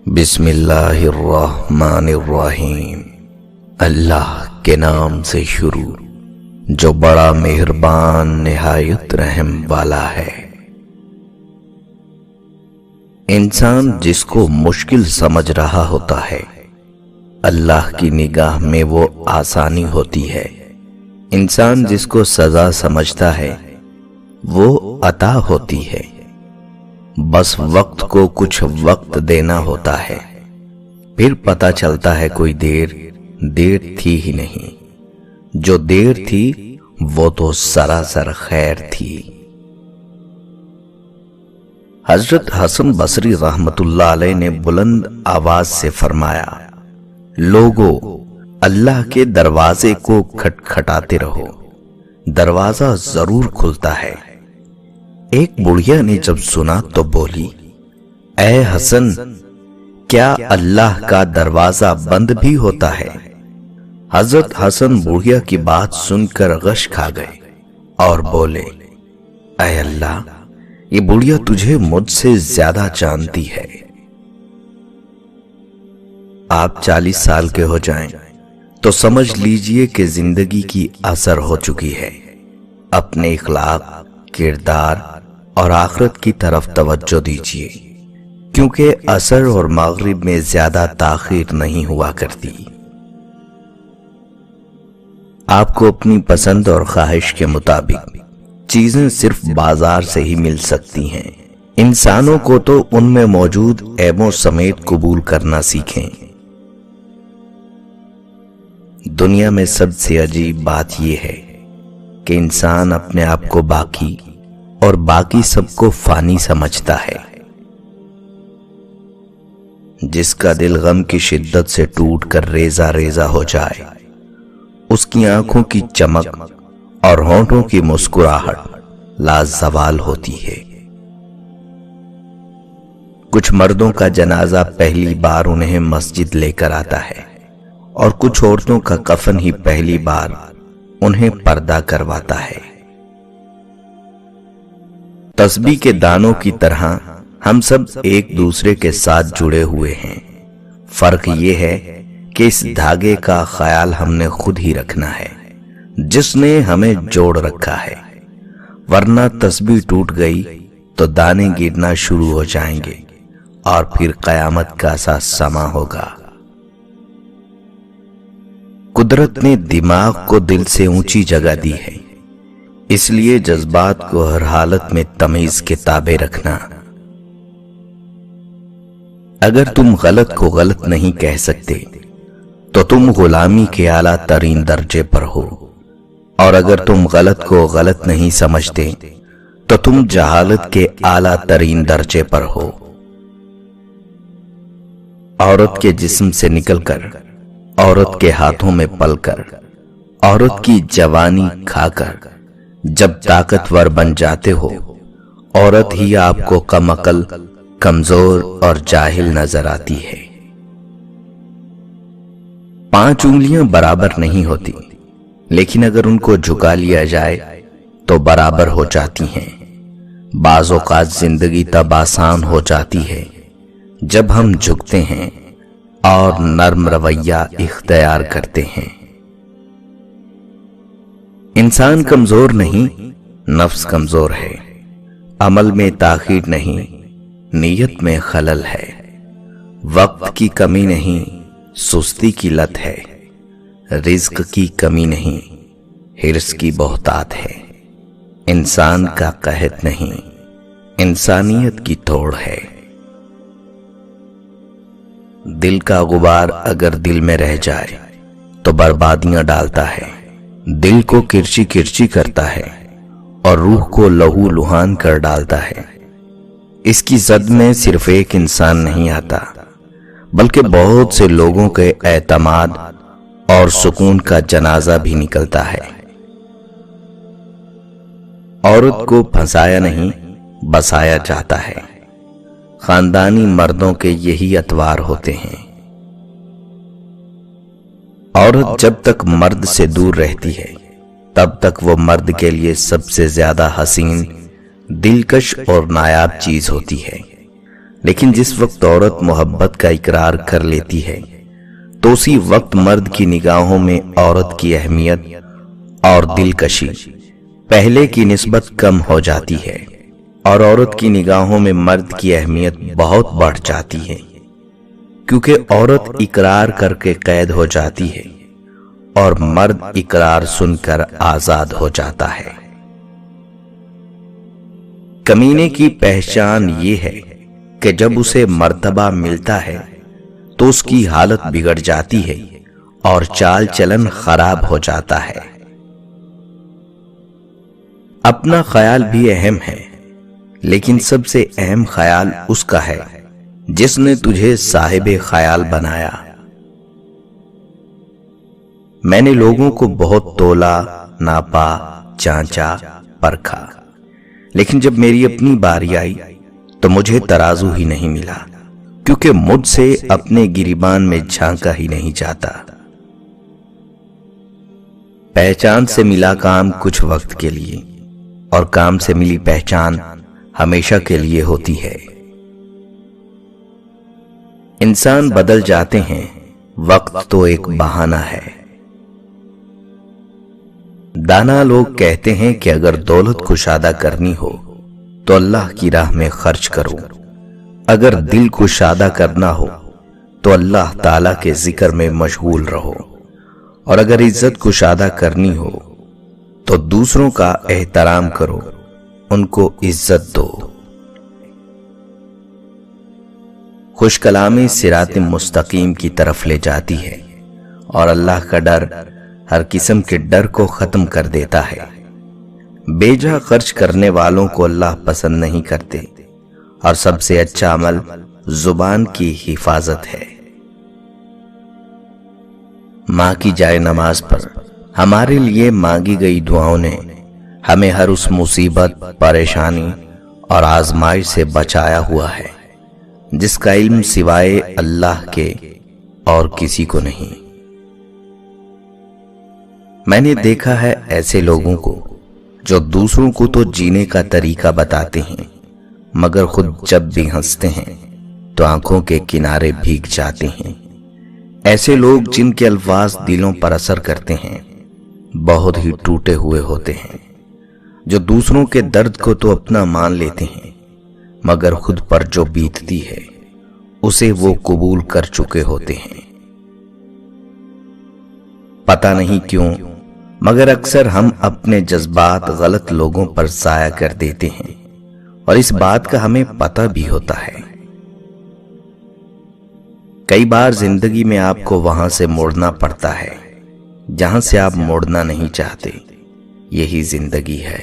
بسم اللہ الرحمن الرحیم۔ اللہ کے نام سے شروع جو بڑا مہربان نہایت رحم والا ہے۔ انسان جس کو مشکل سمجھ رہا ہوتا ہے اللہ کی نگاہ میں وہ آسانی ہوتی ہے۔ انسان جس کو سزا سمجھتا ہے وہ عطا ہوتی ہے۔ بس وقت کو کچھ وقت دینا ہوتا ہے، پھر پتہ چلتا ہے کوئی دیر تھی ہی نہیں، جو دیر تھی وہ تو سراسر خیر تھی۔ حضرت حسن بصری رحمت اللہ علیہ نے بلند آواز سے فرمایا، لوگو اللہ کے دروازے کو کھٹکھٹاتے رہو، دروازہ ضرور کھلتا ہے۔ ایک بڑھیا نے جب سنا تو بولی، اے حسن، کیا اللہ کا دروازہ بند بھی ہوتا ہے؟ حضرت حسن بڑھیا کی بات سن کر غش کھا گئے اور بولے، اے اللہ، یہ بڑھیا تجھے مجھ سے زیادہ جانتی ہے۔ آپ 40 سال کے ہو جائیں تو سمجھ لیجئے کہ زندگی کی اثر ہو چکی ہے۔ اپنے اخلاق، کردار اور آخرت کی طرف توجہ دیجیے، کیونکہ عصر اور مغرب میں زیادہ تاخیر نہیں ہوا کرتی۔ آپ کو اپنی پسند اور خواہش کے مطابق چیزیں صرف بازار سے ہی مل سکتی ہیں۔ انسانوں کو تو ان میں موجود عیبوں سمیت قبول کرنا سیکھیں۔ دنیا میں سب سے عجیب بات یہ ہے کہ انسان اپنے آپ کو باقی اور باقی سب کو فانی سمجھتا ہے۔ جس کا دل غم کی شدت سے ٹوٹ کر ریزہ ریزہ ہو جائے، اس کی آنکھوں کی چمک اور ہونٹوں کی مسکراہٹ لازوال ہوتی ہے۔ کچھ مردوں کا جنازہ پہلی بار انہیں مسجد لے کر آتا ہے، اور کچھ عورتوں کا کفن ہی پہلی بار انہیں پردہ کرواتا ہے۔ تسبیح کے دانوں کی طرح ہم سب ایک دوسرے کے ساتھ جڑے ہوئے ہیں۔ فرق یہ ہے کہ اس دھاگے کا خیال ہم نے خود ہی رکھنا ہے جس نے ہمیں جوڑ رکھا ہے، ورنہ تسبیح ٹوٹ گئی تو دانے گرنا شروع ہو جائیں گے اور پھر قیامت کا سا سما ہوگا۔ قدرت نے دماغ کو دل سے اونچی جگہ دی ہے، اس لیے جذبات کو ہر حالت میں تمیز کے تابع رکھنا۔ اگر تم غلط کو غلط نہیں کہہ سکتے تو تم غلامی کے اعلیٰ ترین درجے پر ہو، اور اگر تم غلط کو غلط نہیں سمجھتے تو تم جہالت کے اعلیٰ ترین درجے پر ہو۔ عورت کے جسم سے نکل کر، عورت کے ہاتھوں میں پل کر، عورت کی جوانی کھا کر جب طاقتور بن جاتے ہو، عورت ہی آپ کو کم عقل، کمزور اور جاہل نظر آتی ہے۔ 5 انگلیاں برابر نہیں ہوتی، لیکن اگر ان کو جھکا لیا جائے تو برابر ہو جاتی ہیں۔ بعض اوقات زندگی تب آسان ہو جاتی ہے جب ہم جھکتے ہیں اور نرم رویہ اختیار کرتے ہیں۔ انسان کمزور نہیں، نفس کمزور ہے۔ عمل میں تاخیر نہیں، نیت میں خلل ہے۔ وقت کی کمی نہیں، سستی کی لت ہے۔ رزق کی کمی نہیں، حرص کی بہتات ہے۔ انسان کا قحط نہیں، انسانیت کی توڑ ہے۔ دل کا غبار اگر دل میں رہ جائے تو بربادیاں ڈالتا ہے۔ دل کو کرچی کرچی کرتا ہے اور روح کو لہو لہان کر ڈالتا ہے۔ اس کی زد میں صرف ایک انسان نہیں آتا، بلکہ بہت سے لوگوں کے اعتماد اور سکون کا جنازہ بھی نکلتا ہے۔ عورت کو پھنسایا نہیں، بسایا جاتا ہے۔ خاندانی مردوں کے یہی اتوار ہوتے ہیں۔ عورت جب تک مرد سے دور رہتی ہے تب تک وہ مرد کے لیے سب سے زیادہ حسین، دلکش اور نایاب چیز ہوتی ہے۔ لیکن جس وقت عورت محبت کا اقرار کر لیتی ہے تو اسی وقت مرد کی نگاہوں میں عورت کی اہمیت اور دلکشی پہلے کی نسبت کم ہو جاتی ہے، اور عورت کی نگاہوں میں مرد کی اہمیت بہت بڑھ جاتی ہے، کیونکہ عورت اقرار کر کے قید ہو جاتی ہے اور مرد اقرار سن کر آزاد ہو جاتا ہے۔ کمینے کی پہچان یہ ہے کہ جب اسے مرتبہ ملتا ہے تو اس کی حالت بگڑ جاتی ہے اور چال چلن خراب ہو جاتا ہے۔ اپنا خیال بھی اہم ہے، لیکن سب سے اہم خیال اس کا ہے جس نے تجھے صاحب خیال بنایا۔ میں نے لوگوں کو بہت تولا، ناپا، چانچا، پرکھا، لیکن جب میری اپنی باری آئی تو مجھے ترازو ہی نہیں ملا، کیونکہ مجھ سے اپنے گریبان میں جھانکا ہی نہیں جاتا۔ پہچان سے ملا کام کچھ وقت کے لیے، اور کام سے ملی پہچان ہمیشہ کے لیے ہوتی ہے۔ انسان بدل جاتے ہیں، وقت تو ایک بہانہ ہے۔ دانا لوگ کہتے ہیں کہ اگر دولت کشادہ کرنی ہو تو اللہ کی راہ میں خرچ کرو، اگر دل کو شادہ کرنا ہو تو اللہ تعالیٰ کے ذکر میں مشغول رہو، اور اگر عزت کو شادہ کرنی ہو تو دوسروں کا احترام کرو، ان کو عزت دو۔ خوش کلامی صراط مستقیم کی طرف لے جاتی ہے، اور اللہ کا ڈر ہر قسم کے ڈر کو ختم کر دیتا ہے۔ بیجا خرچ کرنے والوں کو اللہ پسند نہیں کرتے، اور سب سے اچھا عمل زبان کی حفاظت ہے۔ ماں کی جائے نماز پر ہمارے لیے مانگی گئی دعاؤں نے ہمیں ہر اس مصیبت، پریشانی اور آزمائش سے بچایا ہوا ہے جس کا علم سوائے اللہ کے اور کسی کو نہیں۔ میں نے دیکھا ہے ایسے لوگوں کو جو دوسروں کو تو جینے کا طریقہ بتاتے ہیں، مگر خود جب بھی ہنستے ہیں تو آنکھوں کے کنارے بھیگ جاتے ہیں۔ ایسے لوگ جن کے الفاظ دلوں پر اثر کرتے ہیں بہت ہی ٹوٹے ہوئے ہوتے ہیں، جو دوسروں کے درد کو تو اپنا مان لیتے ہیں مگر خود پر جو بیتتی ہے اسے وہ قبول کر چکے ہوتے ہیں۔ پتہ نہیں کیوں مگر اکثر ہم اپنے جذبات غلط لوگوں پر ضائع کر دیتے ہیں، اور اس بات کا ہمیں پتہ بھی ہوتا ہے۔ کئی بار زندگی میں آپ کو وہاں سے موڑنا پڑتا ہے جہاں سے آپ موڑنا نہیں چاہتے، یہی زندگی ہے۔